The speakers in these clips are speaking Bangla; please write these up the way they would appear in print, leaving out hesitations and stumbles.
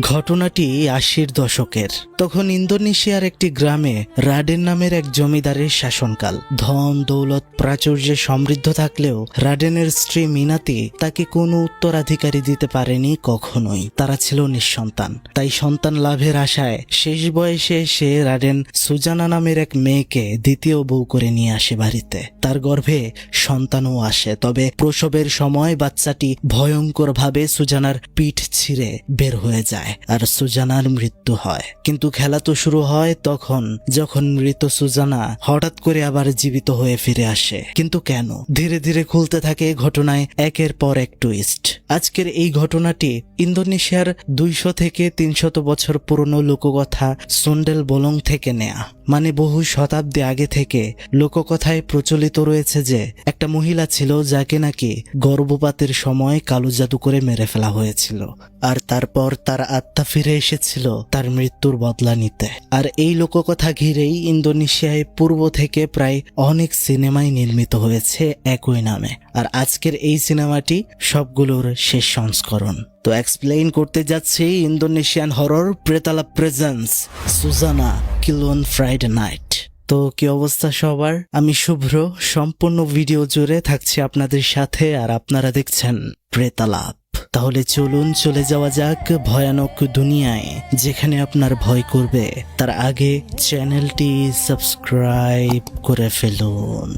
ঘটনাটি ৮০-র দশকের। তখন ইন্দোনেশিয়ার একটি গ্রামে রাডেন নামের এক জমিদারের শাসনকাল। ধন দৌলত প্রাচুর্যে সমৃদ্ধ থাকলেও রাডেনের স্ত্রী মিনাতি তাকে কোনো উত্তরাধিকারী দিতে পারেনি কখনোই। তারা ছিল নিঃসন্তান। তাই সন্তান লাভের আশায় শেষ বয়সে সে রাডেন সুজানা নামের এক মেয়েকে দ্বিতীয় বউ করে নিয়ে আসে বাড়িতে। তার গর্ভে সন্তানও আসে, তবে প্রসবের সময় বাচ্চাটি ভয়ঙ্করভাবে সুজানার পিঠ ছিঁড়ে বের হয়ে যায় আর সুজানার মৃত্যু হয়। কিন্তু খেলা তো শুরু হয় তখন, যখন মৃত সুজানা হঠাৎ করে আবার জীবিত হয়ে ফিরে আসে। কিন্তু কেন? ধীরে ধীরে খুলতে থাকে ঘটনায় একের পর এক টুইস্ট। আজকের এই ঘটনাটি ইন্দোনেশিয়ার ২০০ থেকে ৩০০ বছর পুরনো লোককথা সুন্ডেল বোলং থেকে নেয়া। মানে বহু শতাব্দী আগে থেকে লোককথায় প্রচলিত রয়েছে যে একটা মহিলা ছিল যাকে নাকি গর্ভপাতের সময় কালো জাদু করে মেরে ফেলা হয়েছিল, আর তারপর তার আত্মা ফিরে এসেছিল তার মৃত্যুর বদলা নিতে। আর এই লোককথা ঘিরেই ইন্দোনেশিয়ায় পূর্ব থেকে প্রায় অনেক সিনেমাই নির্মিত হয়েছে একই নামে। আর আজকের এই সিনেমাটি সবগুলোর শেষ সংস্করণ। তো এক্সপ্লেইন করতে যাচ্ছি ইন্দোনেশিয়ান হরর প্রেতালা presence Suzanna kill on Friday night. তো কি অবস্থা সবার? আমি শুভ্র, সম্পূর্ণ ভিডিও জুড়ে থাকছি আপনাদের সাথে, আর আপনারা দেখছেন প্রেতালাপ। তাহলে চলুন চলে যাওয়া যাক ভয়ানক দুনিয়ায়, যেখানে আপনার ভয় করবে তার আগে চ্যানেলটি সাবস্ক্রাইব করে ফেলুন।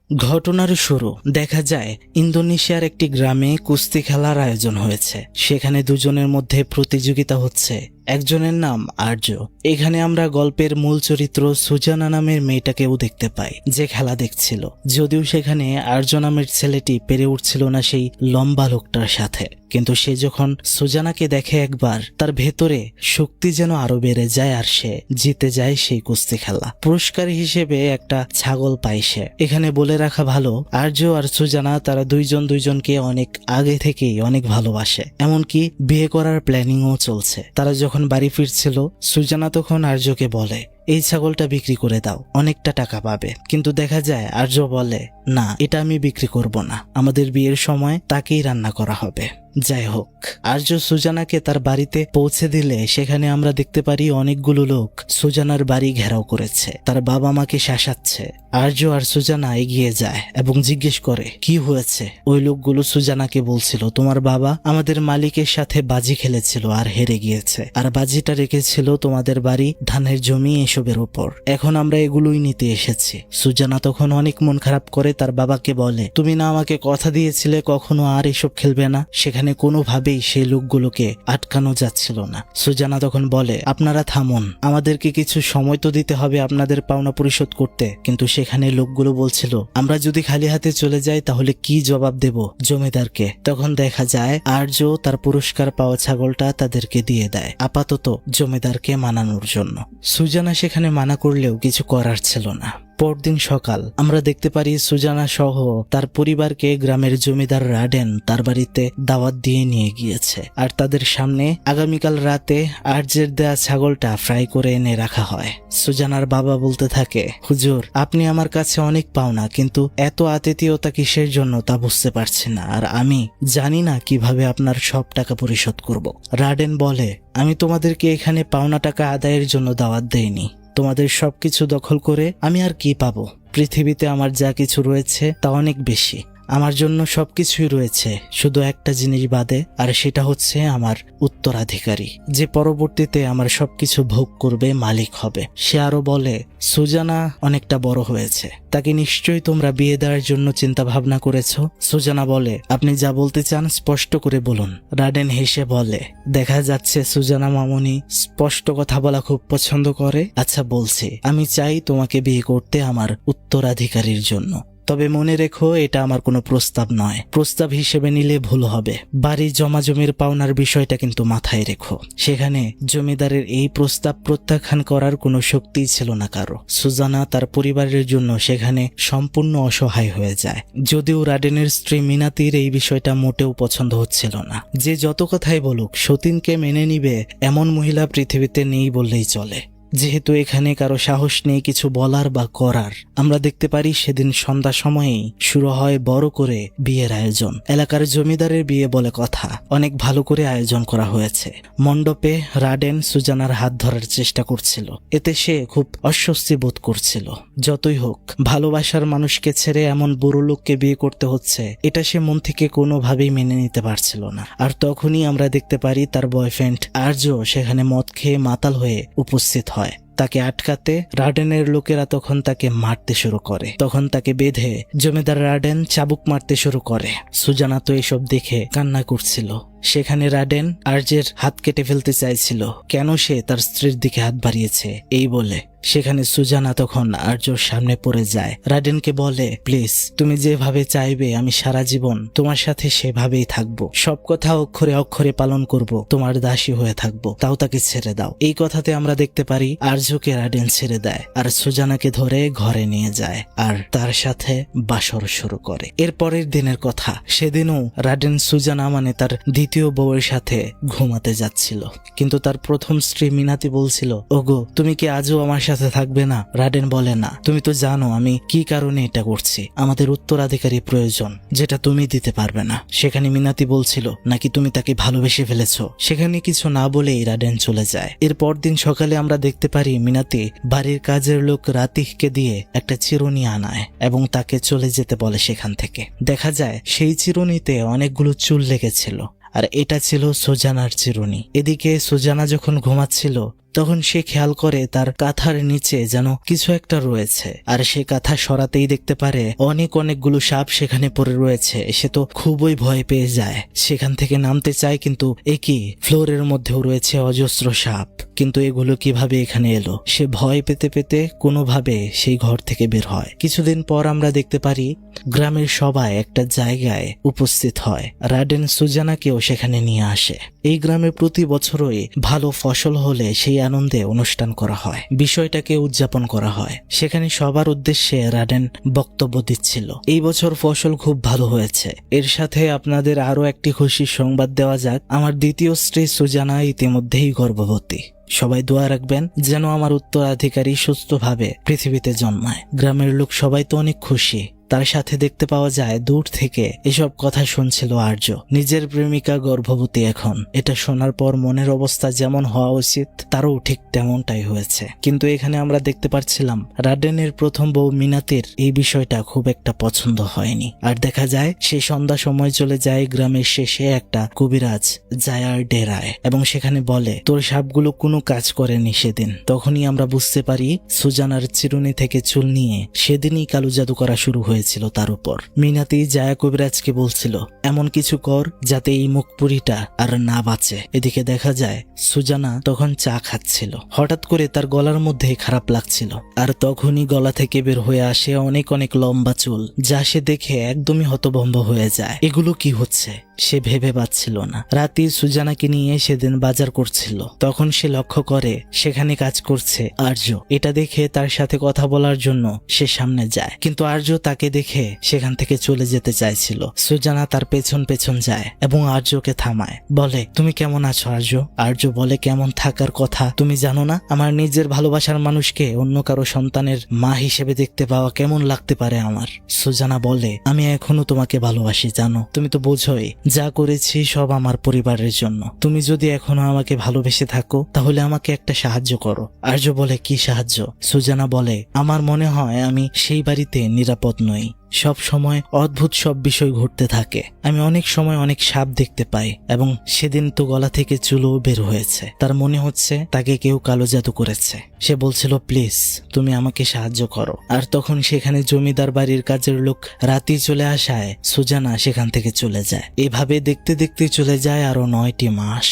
ঘটনার শুরু। দেখা যায় ইন্দোনেশিয়ার একটি গ্রামে কুস্তি খেলার আয়োজন হয়েছে। সেখানে দুজনের মধ্যে প্রতিযোগিতা হচ্ছে। একজনের নাম আর্য। এখানে আমরা গল্পের মূল চরিত্র সুজানা নামের মেয়েটাকেও দেখতে পাই, যে খেলা দেখছিল। যদিও সেখানে আর্য নামের ছেলেটি পেরে উঠছিল না সেই লম্বা লোকটার সাথে, কিন্তু সে যখন সুজানাকে দেখে একবার, তার ভেতরে শক্তি যেন আরো বেড়ে যায় আর সে জিতে যায় সেই কুস্তি খেলা। পুরস্কার হিসেবে একটা ছাগল পায় সে। এখানে বলে রাখা ভালো, আর্য আর সুজানা তারা দুইজন দুইজনকে অনেক আগে থেকেই অনেক ভালোবাসে, এমনকি বিয়ে করার প্ল্যানিংও চলছে। তারা যখন বাড়ি ফিরছিল, সুজানা তখন আর্যকে বলে, এই ছাগলটা বিক্রি করে দাও, অনেকটা টাকা পাবে। কিন্তু দেখা যায় আর্য বলে, না, এটা আমি বিক্রি করব না, আমাদের বিয়ের সময় তাকেই রান্না করা হবে। যাই হোক, আর্য সুজানাকে তার বাড়িতে পৌঁছে দিলে সেখানে আমরা দেখতে পারি অনেকগুলো লোক সুজানার বাড়ি ঘেরাও করেছে। তার বাবা মাকে শাসাচ্ছে। আর্য আর সুজানা এগিয়ে যায় এবং জিজ্ঞেস করে, কি হয়েছে? ওই লোকগুলো সুজানাকে বলছিল, তোমার বাবা আমাদের মালিকের সাথে বাজি খেলেছিল আর হেরে গিয়েছে, আর বাজিটা রেখেছিল তোমাদের বাড়ি, ধানের জমি, এসবের উপর। এখন আমরা এগুলোই নিতে এসেছি। সুজানা তখন অনেক মন খারাপ করে তার বাবাকে বলে, তুমি না আমাকে কথা দিয়েছিলে কখনো আর এসব খেলবে না? সেখানে কোনোভাবেই সেই লোকগুলোকে আটকানো যাচ্ছিল না। সুজানা তখন বলে, আপনারা থামুন, আমাদেরকে কিছু সময় তো দিতে হবে আপনাদের পাওনা পরিশোধ করতে। কিন্তু সেখানে লোকগুলো বলছিল, আমরা যদি খালি হাতে চলে যাই তাহলে কি জবাব দেব জমিদারকে? তখন দেখা যায় আর্য তার পুরস্কার পাওয়া ছাগলটা তাদেরকে দিয়ে দেয়, আপাতত জমিদারকে মানানোর জন্য। সুজানা সেখানে মানা করলেও কিছু করার ছিল না। পরদিন সকাল আমরা দেখতে পারি সুজানা সহ তার পরিবারকে গ্রামের জমিদার রাডেন তার বাড়িতে দাওয়াত দিয়ে নিয়ে গিয়েছে, আর তাদের সামনে আগামীকাল রাতে আর্যের দেয়া ছাগলটা ফ্রাই করে এনে রাখা হয়। সুজানার বাবা বলতে থাকে, হুজুর, আপনি আমার কাছে অনেক পাওনা, কিন্তু এত আতিথেয়তা কিসের জন্য তা বুঝতে পারছি না, আর আমি জানি না কিভাবে আপনার সব টাকা পরিশোধ করব। রাডেন বলে, আমি তোমাদেরকে এখানে পাওনা টাকা আদায়ের জন্য দাওয়াত দেইনি। তোমাদের সবকিছু দখল করে আমি আর কি পাবো? পৃথিবীতে আমার যা কিছু রয়েছে তা অনেক বেশি। আমার জন্য সবকিছুই রয়েছে, শুধু একটা জিনিস বাদে, আর সেটা হচ্ছে আমার উত্তরাধিকারী, যে পরবর্তীতে আমার সবকিছু ভোগ করবে, মালিক হবে। সে আরো বলে, সুজানা অনেকটা বড় হয়েছে, তাকে নিশ্চয়ই তোমরা বিয়ে দেওয়ার জন্য চিন্তা ভাবনা করেছো। সুজানা বলে, আপনি যা বলতে চান স্পষ্ট করে বলুন। রাডেন হেসে বলে, দেখা যাচ্ছে সুজানা মামুনি স্পষ্ট কথা বলা খুব পছন্দ করে। আচ্ছা বলছি, আমি চাই তোমাকে বিয়ে করতে আমার উত্তরাধিকারীর জন্য। তবে মনে রেখো, এটা আমার কোনো প্রস্তাব নয়। প্রস্তাব হিসেবে নিলে ভুল হবে। বাড়ি জমা জমির পাওনার বিষয়টা কিন্তু মাথায় রেখো। সেখানে জমিদারের এই প্রস্তাব প্রত্যাখ্যান করার কোনো শক্তিই ছিল না কারো। সুজানা তার পরিবারের জন্য সেখানে সম্পূর্ণ অসহায় হয়ে যায়। যদিও রাডেনের স্ত্রী মিনাতির এই বিষয়টা মোটেও পছন্দ হচ্ছিল না। যে যত কথাই বলুক, সতীনকে মেনে নিবে এমন মহিলা পৃথিবীতে নেই বললেই চলে। যেহেতু এখানে কারো সাহস নেই কিছু বলার বা করার, আমরা দেখতে পারি সেদিন সন্ধ্যা সময়েই শুরু হয় বড় করে বিয়ের আয়োজন। এলাকার জমিদারের বিয়ে বলে কথা, অনেক ভালো করে আয়োজন করা হয়েছে। মণ্ডপে রাডেন সুজানার হাত ধরার চেষ্টা করছিল, এতে সে খুব অস্বস্তি বোধ করছিল। যতই হোক, ভালোবাসার মানুষকে ছেড়ে এমন বুড়ো লোককে বিয়ে করতে হচ্ছে, এটা সে মন থেকে কোনোভাবেই মেনে নিতে পারছিল না। আর তখনই আমরা দেখতে পারি তার বয়ফ্রেন্ড আর্য সেখানে মদ খেয়ে মাতাল হয়ে উপস্থিত হয়। তাকে আটকাতে রাডেনের লোকেরা তখন তাকে মারতে শুরু করে। তখন তাকে বেঁধে জমিদার রাডেন চাবুক মারতে শুরু করে। সুজানা তো এসব দেখে কান্না করছিল। সেখানে রাডেন আর্যের হাত কেটে ফেলতে চাইছিল, কেন সে তার স্ত্রীর দিকে হাত বাড়িয়েছে এই বলে। সেখানে সুজানা তখন আর্যর সামনে পড়ে যায়, রাডেনকে বলে, প্লিজ তুমি যেভাবে চাইবে আমি সারা জীবন তোমার সাথে সেভাবেই থাকবো, সব কথা অক্ষরে অক্ষরে পালন করব, তোমার দাসী হয়ে থাকবো, তাও তাকে ছেড়ে দাও। এই কথাতে আমরা দেখতে পারি আর্যকে রাডেন ছেড়ে দেয় আর সুজানাকে ধরে ঘরে নিয়ে যায় আর তার সাথে বাসর শুরু করে। এর পরের দিনের কথা, সেদিনও রাডেন সুজানা মানে তার দ্বিতীয় বউয়ের সাথে ঘুমাতে যাচ্ছিল, কিন্তু তার প্রথম স্ত্রী মিনাতি বলছিল, ওগো তুমি কি আজও আমার সাথে থাকবে না? রাডেন বলে, না, তুমি তো জানো আমি কি কারণে এটা করছি, আমাদের উত্তরাধিকারী প্রয়োজন যেটা তুমি দিতে পারবে না। সেখানে মিনাতি বলছিল, নাকি তুমি তাকে ভালোবেসে ফেলেছো? সেখানে কিছু না বলেই রাডেন চলে যায়। এর পরদিন সকালে আমরা দেখতে পারি মিনাতি বাড়ির কাজের লোক রাতিককে দিয়ে একটা চিরুনি আনায় এবং তাকে চলে যেতে বলে সেখান থেকে। দেখা যায় সেই চিরুনিতে অনেকগুলো চুল লেগেছিল আর এটা ছিল সুজানার চিরুনি। এদিকে সুজানা যখন ঘুমাচ্ছিল তখন সে খেয়াল করে তার কাঁথার নিচে যেন কিছু একটা রয়েছে, আর সে কাঁথা সরাতেই দেখতে পারে অনেকগুলো সাপ সেখানে পড়ে রয়েছে। সে তো খুবই ভয় পেয়ে যায়, সেখান থেকে নামতে চায়, কিন্তু একই ফ্লোরের মধ্যেও রয়েছে অজস্র সাপ। কিন্তু এগুলো কিভাবে এখানে এলো? সে ভয় পেতে পেতে কোনোভাবে সেই ঘর থেকে বের হয়। কিছুদিন পর আমরা দেখতে পারি গ্রামের সবাই একটা জায়গায় উপস্থিত হয়। রাডেন সুজানাকেও সেখানে নিয়ে আসে। এই গ্রামে প্রতি বছরই ভালো ফসল হলে সেই আনন্দে অনুষ্ঠান করা হয়, বিষয়টাকে উদযাপন করা হয়। সেখানে সবার উদ্দেশ্যে রাডেন বক্তব্য দিচ্ছিল। এই বছর ফসল খুব ভালো হয়েছে। এর সাথে আপনাদের আরো একটি খুশির সংবাদ দেওয়া যাক, আমার দ্বিতীয় স্ত্রী সুজানা ইতিমধ্যেই গর্ভবতী। সবাই দোয়া রাখবেন যেন আমার উত্তরাধিকারী সুস্থভাবে পৃথিবীতে জন্মায়। গ্রামের লোক সবাই তো অনেক খুশি। তার সাথে দেখতে পাওয়া যায় দূর থেকে এসব কথা শুনছিল আর্য। নিজের প্রেমিকা গর্ভবতী এখন, এটা শোনার পর মনের অবস্থা যেমন হওয়া উচিত তারও ঠিক তেমনটাই হয়েছে। কিন্তু এখানে আমরা দেখতে পাচ্ছিলাম রাডেনের প্রথম বউ মিনাতির এই বিষয়টা খুব একটা পছন্দ হয়নি। আর দেখা যায় সে সন্ধ্যা সময় চলে যায় গ্রামের শেষে একটা কবিরাজ জায়ার ডেরায় এবং সেখানে বলে, তোর সাপগুলো কোনো কাজ করেনি সেদিন। তখনই আমরা বুঝতে পারি সুজানার চিরুনি থেকে চুল নিয়ে সেদিনই কালো জাদু করা শুরু হয়েছিল তার উপর। মিনাতি জায়া কবিরাজকে বলছিল, এমন কিছু কর যাতে এই মুখপুরিটা আর না বাঁচে। এদিকে দেখা যায় সুজানা তখন চা খাচ্ছিল, হঠাৎ করে তার গলার মধ্যে খারাপ লাগছিল আর তখনই গলা থেকে বের হয়ে আসে অনেক লম্বা চুল, যা সে দেখে একদমই হতভম্ব হয়ে যায়। এগুলো কি হচ্ছে সে ভেবে পাচ্ছিল না। রাতে সুজানাকে নিয়ে সেদিন বাজার করছিল, তখন সে লক্ষ্য করে সেখানে কাজ করছে আর্য। এটা দেখে তার সাথে কথা বলার জন্য সে সামনে যায়, কিন্তু আর্য তাকে দেখে সেখান থেকে চলে যেতে চাইছিল। সুজানা তার পেছন পেছন যায় এবং আর্যকে থামায়, বলে, তুমি কেমন আছো আর্য? আর্য বলে, কেমন থাকার কথা? তুমি জানো না আমার নিজের ভালোবাসার মানুষকে অন্য কারো সন্তানের মা হিসেবে দেখতে পাওয়া কেমন লাগতে পারে আমার? সুজানা বলে, আমি এখনো তোমাকে ভালোবাসি জানো, তুমি তো বোঝোই যা করেছি সব আমার পরিবারের জন্য। তুমি যদি এখনো আমাকে ভালোবেসে থাকো তাহলে আমাকে একটা সাহায্য করো। আর্য বলে, কি সাহায্য? সুজানা বলে, আমার মনে হয় আমি সেই বাড়িতে নিরাপদ নই। সব সময় অদ্ভুত সব বিষয় ঘটতে থাকে। আমি অনেক সময় অনেক সাপ দেখতে পাই এবং সেদিন তো গলা থেকে চুলও বের হয়েছে। তার মনে হচ্ছে তাকে কেউ কালো জাদু করেছে। সে বলছিল, প্লিজ তুমি আমাকে সাহায্য করো। আর তখন সেখানে জমিদার বাড়ির কাজের লোক রাতে চলে আসায় সুজানা সেখান থেকে চলে যায়। এভাবে দেখতে দেখতে চলে যায় আরো 9টি মাস।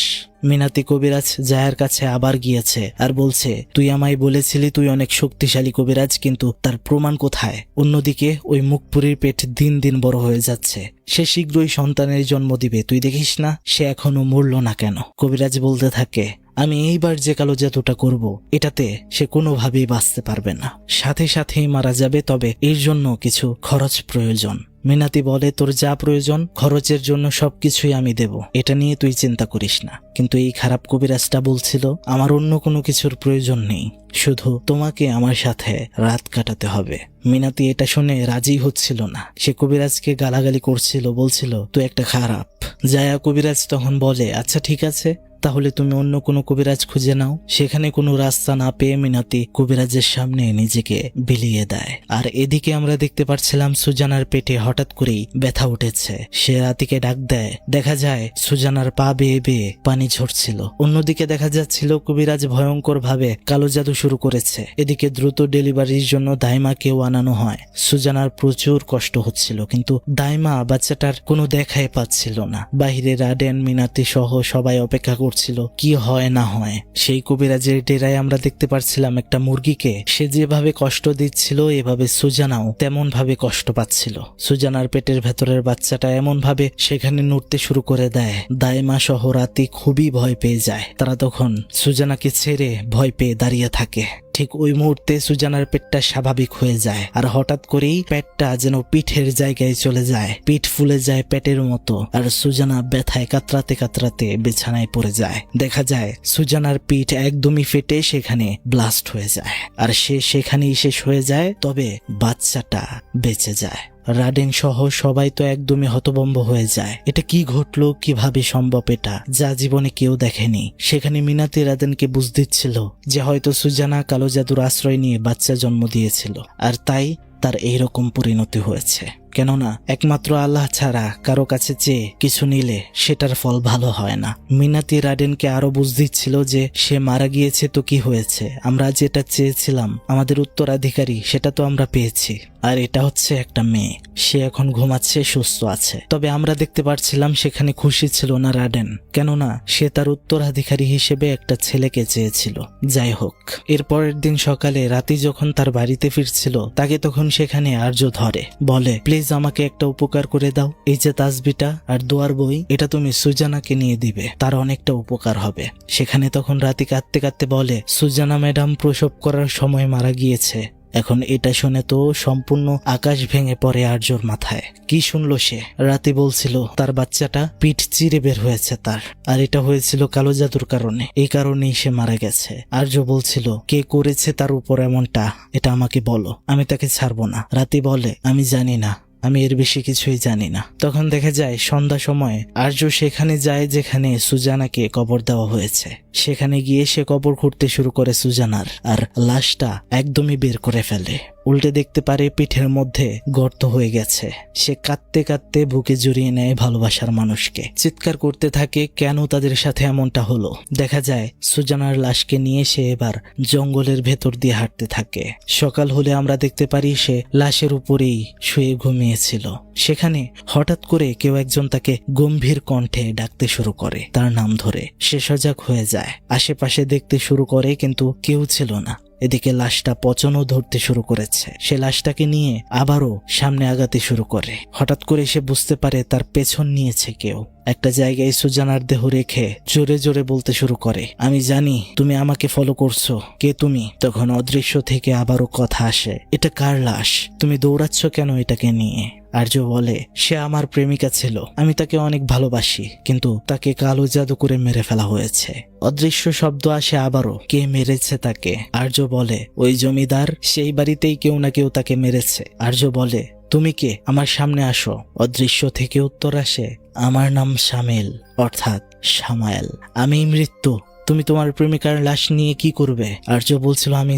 মিনাতি কবিরাজ জায়ার কাছে আবার গিয়েছে আর বলছে, তুই আমায় বলেছিলি তুই অনেক শক্তিশালী কবিরাজ, কিন্তু তার প্রমাণ কোথায়? অন্যদিকে ওই মুখপুরীর পেট দিন দিন বড় হয়ে যাচ্ছে, সে শীঘ্রই সন্তানের জন্ম দিবে, তুই দেখিস না সে এখনো মরল না কেন? কবিরাজ বলতে থাকে, আমি এইবার যে কালো জাদুটা করব এটাতে সে কোনোভাবেই বাঁচতে পারবে না, সাথে সাথেই মারা যাবে, তবে এর জন্য কিছু খরচ প্রয়োজন। মিনাতি বলে, তোর যা প্রয়োজন খরচের জন্য সবকিছুই আমি দেব, এটা নিয়ে তুই চিন্তা করিস না। কিন্তু এই খারাপ কবিরাজটা বলছিল, আমার অন্য কোনো কিছুর প্রয়োজন নেই, শুধু তোমাকে আমার সাথে রাত কাটাতে হবে। মিনাতি এটা শুনে রাজি হচ্ছিল না, সে কবিরাজকে গালাগালি করছিল, বলছিল তুই একটা খারাপ। জায়া কবিরাজ তখন বলে, আচ্ছা ঠিক আছে, তাহলে তুমি অন্য কোনো কবিরাজ খুঁজে নাও। সেখানে কোনো রাস্তা না পেয়ে মিনাতি কবিরাজের সামনে নিজেকে বিলিয়ে দেয়। আর এদিকে আমরা দেখতে পাচ্ছিলাম সুজানার পেটে হঠাৎ করেই ব্যথা উঠেছে। সে রাতিকে ডাক দেয়, দেখা যায় সুজানার পা বেয়ে বেয়ে পানি ঝরছিল। অন্যদিকে দেখা যাচ্ছিল কবিরাজ ভয়ঙ্কর ভাবে কালো জাদু শুরু করেছে। এদিকে দ্রুত ডেলিভারির জন্য দাইমাকেও আনানো হয়। সুজানার প্রচুর কষ্ট হচ্ছিল, কিন্তু দাইমা বাচ্চাটার কোনো দেখাই পাচ্ছিল না। বাহিরে রাডেন, মিনাতি সহ সবাই অপেক্ষা করছিল কি হয় না হয়। সেই কবিরাজের ডেরায় আমরা দেখতে পাচ্ছিলাম একটা মুরগিকে। সে যেভাবে কষ্ট দিচ্ছিল এভাবে সুজানাও তেমন ভাবে কষ্ট পাচ্ছিল। সুজানার পেটের ভেতরের বাচ্চাটা এমন ভাবে সেখানে নড়তে শুরু করে দেয়, দাইমা সহ রাতি খুবই ভয় পেয়ে যায়। তারা তখন সুজানাকে ছেড়ে ভয় পেয়ে দাঁড়িয়ে থাকে। ঠিক ওই মুহূর্তে সুজানার পেটটা স্বাভাবিক হয়ে যায়, আর হঠাৎ করেই পেটটা যেন পিঠের জায়গায় চলে যায়, পিঠ ফুলে যায় পেটের মতো, আর সুজানা ব্যথায় কাতরাতে কাতরাতে বিছানায় পড়ে যায়। দেখা যায় সুজানার পিঠ একদমই ফেটে সেখানে ব্লাস্ট হয়ে যায়, আর সে সেখানেই শেষ হয়ে যায়। তবে বাচ্চাটা বেঁচে যায়। রাডেন সহ সবাই তো একদমই হতভম্ব হয়ে যায়। এটা কি ঘটলো, কিভাবে সম্ভব, এটা যা জীবনে কেউ দেখেনি। সেখানে মিনাতি রাডেনকে বুঝ দিচ্ছিল যে হয়তো সুজানা কালো জাদুর আশ্রয় নিয়ে বাচ্চা জন্ম দিয়েছিল, আর তাই তার এইরকম পরিণতি হয়েছে। কেননা একমাত্র আল্লাহ ছাড়া কারো কাছে চেয়ে কিছু নিলে সেটার ফল ভালো হয় না। মিনাতি রাডেনকে আরো বুঝ দিচ্ছিল যে সে মারা গিয়েছে তো কি হয়েছে, আমরা যেটা চেয়েছিলাম আমাদের উত্তরাধিকারী সেটা তো আমরা পেয়েছি, আর এটা হচ্ছে একটা মেয়ে, সে এখন ঘুমাচ্ছে, সুস্থ আছে। তবে আমরা দেখতে পাচ্ছিলাম সেখানে খুশি ছিল না রাডেন, কেননা সে তার উত্তরাধিকারী হিসেবে একটা ছেলেকে চেয়েছিল। যাই হোক, এর পরের দিন সকালে রাতি যখন তার বাড়িতে ফিরছিল, তাকে তখন সেখানে আর্য ধরে, বলে প্লিজ আমাকে একটা উপকার করে দাও, এই যে তাসবিটা আর দোয়ার বই, এটা তুমি সুজানাকে নিয়ে দিবে, তার অনেকটা উপকার হবে। সেখানে তখন রাতি কাঁদতে কাঁদতে বলে, সুজানা ম্যাডাম প্রসব করার সময় মারা গিয়েছে। এখন এটা শুনে তো সম্পূর্ণ আকাশ ভেঙে পড়ে আর্যর মাথায়। কি শুনলো সে? রাতে বলছিল তার বাচ্চাটা পিঠ চিরে বের হয়েছে তার, আর এটা হয়েছিল কালো জাদুর কারণে, এই কারণেই সে মারা গেছে। আর্য বলছিল কে করেছে তার উপর এমনটা, এটা আমাকে বলো, আমি তাকে ছাড়বো না। রাতে বলে আমি জানি না, আমি এর বেশি কিছুই জানি না। তখন দেখা যায় সন্ধ্যা সময় আর্য সেখানে যায় যেখানে সুজানাকে কবর দেওয়া হয়েছে। সেখানে গিয়ে সে কবর খুঁড়তে শুরু করে সুজানার, আর লাশটা একদমই বের করে ফেলে। উল্টে দেখতে পারে পিঠের মধ্যে গর্ত হয়ে গেছে। সে কাঁদতে কাঁদতে বুকে জড়িয়ে নেয় ভালোবাসার মানুষকে, চিৎকার করতে থাকে কেন তাদের সাথে এমনটা হলো। দেখা যায় সুজানার লাশকে নিয়ে সে এবার জঙ্গলের ভেতর দিয়ে হাঁটতে থাকে। সকাল হলে আমরা দেখতে পারি সে লাশের উপরেই শুয়ে ঘুমিয়েছিল। সেখানে হঠাৎ করে কেউ একজন তাকে গম্ভীর কণ্ঠে ডাকতে শুরু করে, তার নাম ধরে। সে সজাগ হয়ে যায়, আশেপাশে দেখতে শুরু করে, কিন্তু কেউ ছিল না। এদিকে লাশটা পচনও ধরতে শুরু করেছে। সে লাশটাকে নিয়ে আবারও সামনে আগাতে শুরু করে। হঠাৎ করে সে বুঝতে পারে তার পেছন নিয়েছে কেউ। একটা জায়গায় সুজানার দেহ রেখে জোরে জোরে বলতে শুরু করে, আমি জানি তুমি আমাকে ফলো করছো, কে তুমি? তখন অদৃশ্য থেকে আবারও কথা আসে, এটা কার লাশ? তুমি দৌড়াচ্ছ কেন এটাকে নিয়ে? আর্য বলে, সে আমার প্রেমিকা ছিল, আমি তাকে অনেক ভালোবাসি, কিন্তু তাকে কালো জাদু করে মেরে ফেলা হয়েছে। অদৃশ্য শব্দ আসে আবারও, কে মেরেছে তাকে? আর্য বলে, ওই জমিদার, সেই বাড়িতেই কেউ না কেউ তাকে মেরেছে। আর্য বলে, তুমি কে? আমার সামনে আসো। অদৃশ্য থেকে উত্তর আসে, আমার নাম শামিল, অর্থাৎ শামায়েল, আমি মৃত্যু। তুমি তোমার প্রেমিকার লাশ নিয়ে কি করবে? আর্য বলছিল, আমি